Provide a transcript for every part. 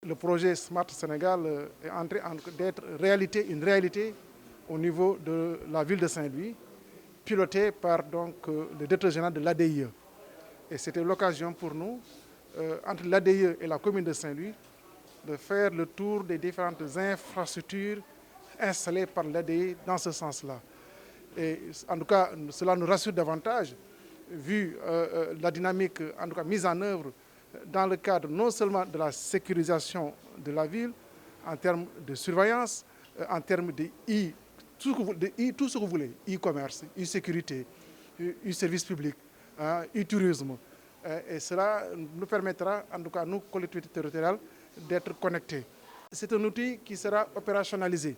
Le projet Smart Sénégal est en train d'être une réalité au niveau de la ville de Saint-Louis, piloté par le directeur général de l'ADIE. Et c'était l'occasion pour nous, entre l'ADIE et la commune de Saint-Louis, de faire le tour des différentes infrastructures installées par l'ADIE dans ce sens-là. Et en tout cas, cela nous rassure davantage, vu la dynamique en tout cas, mise en œuvre dans le cadre non seulement de la sécurisation de la ville, en termes de surveillance, en termes de tout ce que vous voulez, e-commerce, e-sécurité, e-service public, e-tourisme. Et cela nous permettra, en tout cas nous, collectivités territoriales, d'être connectés. C'est un outil qui sera opérationnalisé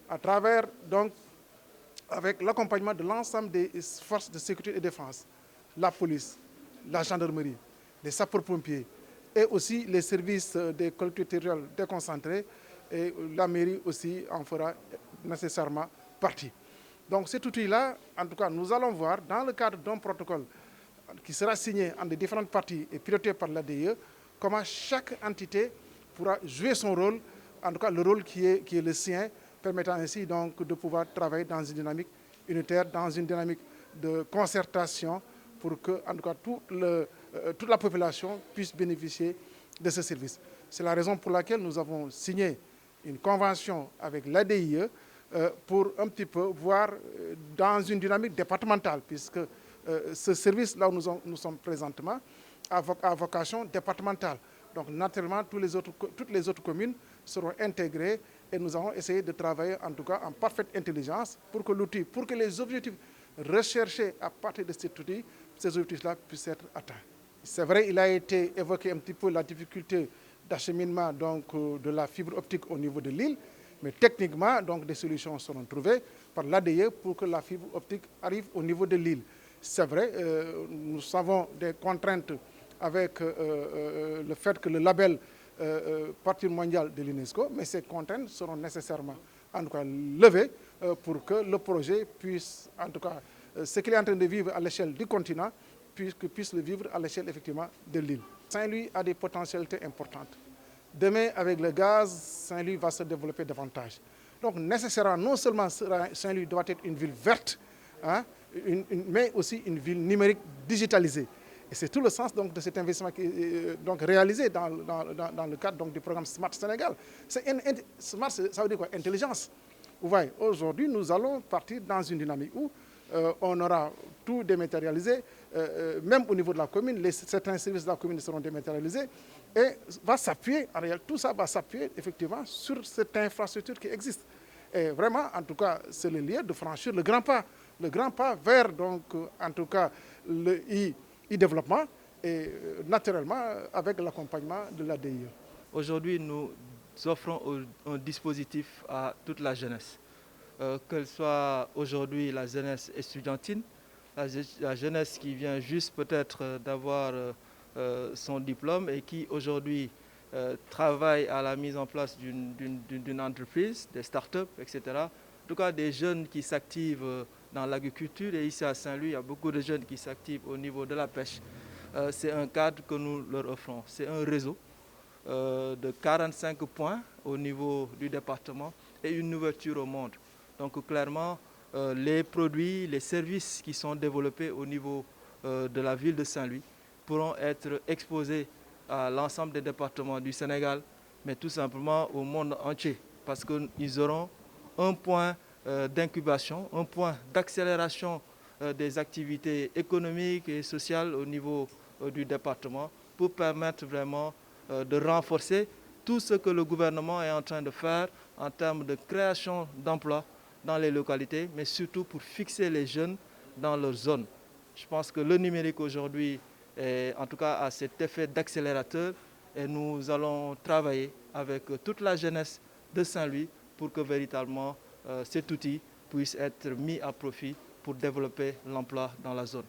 à travers, donc, avec l'accompagnement de l'ensemble des forces de sécurité et de défense, la police, la gendarmerie, les sapeurs-pompiers et aussi les services des collectivités territoriales déconcentrées, et la mairie aussi en fera nécessairement partie. Donc cet outil-là, en tout cas, nous allons voir dans le cadre d'un protocole qui sera signé entre les différentes parties et piloté par l'ADIE, comment chaque entité pourra jouer son rôle, en tout cas le rôle qui est le sien, permettant ainsi donc de pouvoir travailler dans une dynamique unitaire, dans une dynamique de concertation pour que, en tout cas, toute la population puisse bénéficier de ce service. C'est la raison pour laquelle nous avons signé une convention avec l'ADIE pour un petit peu voir dans une dynamique départementale, puisque ce service-là où nous sommes présentement a vocation départementale. Donc naturellement, toutes les autres communes seront intégrées et nous allons essayer de travailler en tout cas en parfaite intelligence pour que l'outil, pour que les objectifs recherchés à partir de cet outil, ces objectifs-là puissent être atteints. C'est vrai, il a été évoqué un petit peu la difficulté d'acheminement de la fibre optique au niveau de l'île, mais techniquement, donc, des solutions seront trouvées par l'ADIE pour que la fibre optique arrive au niveau de l'île. C'est vrai, nous avons des contraintes avec le fait que le label patrimoine mondial de l'UNESCO, mais ces contraintes seront nécessairement en tout cas levées pour que le projet puisse, en tout cas, ce qu'il est en train de vivre à l'échelle du continent, puisse le vivre à l'échelle effectivement de l'île. Saint-Louis a des potentialités importantes. Demain, avec le gaz, Saint-Louis va se développer davantage. Donc nécessairement, non seulement Saint-Louis doit être une ville verte, mais aussi une ville numérique digitalisée. Et c'est tout le sens donc, de cet investissement qui est réalisé dans le cadre donc, du programme Smart Sénégal. Smart, ça veut dire quoi? Intelligence. Vous voyez, aujourd'hui, nous allons partir dans une dynamique où on aura tout dématérialisé, même au niveau de la commune, certains services de la commune seront dématérialisés, et va s'appuyer, en réalité, tout ça va s'appuyer effectivement sur cette infrastructure qui existe. Et vraiment, en tout cas, c'est le lieu de franchir le grand pas vers, donc, en tout cas, le e-développement et naturellement avec l'accompagnement de l'ADIE. Aujourd'hui, nous offrons un dispositif à toute la jeunesse, qu'elle soit aujourd'hui la jeunesse estudiantine, la jeunesse qui vient juste peut-être d'avoir son diplôme et qui aujourd'hui travaille à la mise en place d'une entreprise, des startups, etc. En tout cas, des jeunes qui s'activent dans l'agriculture, et ici à Saint-Louis, il y a beaucoup de jeunes qui s'activent au niveau de la pêche. C'est un cadre que nous leur offrons. C'est un réseau de 45 points au niveau du département et une ouverture au monde. Donc clairement, les produits, les services qui sont développés au niveau de la ville de Saint-Louis pourront être exposés à l'ensemble des départements du Sénégal, mais tout simplement au monde entier, parce qu'ils auront un point d'incubation, un point d'accélération des activités économiques et sociales au niveau du département pour permettre vraiment de renforcer tout ce que le gouvernement est en train de faire en termes de création d'emplois dans les localités, mais surtout pour fixer les jeunes dans leur zone. Je pense que le numérique aujourd'hui, en tout cas, a cet effet d'accélérateur et nous allons travailler avec toute la jeunesse de Saint-Louis pour que véritablement cet outil puisse être mis à profit pour développer l'emploi dans la zone.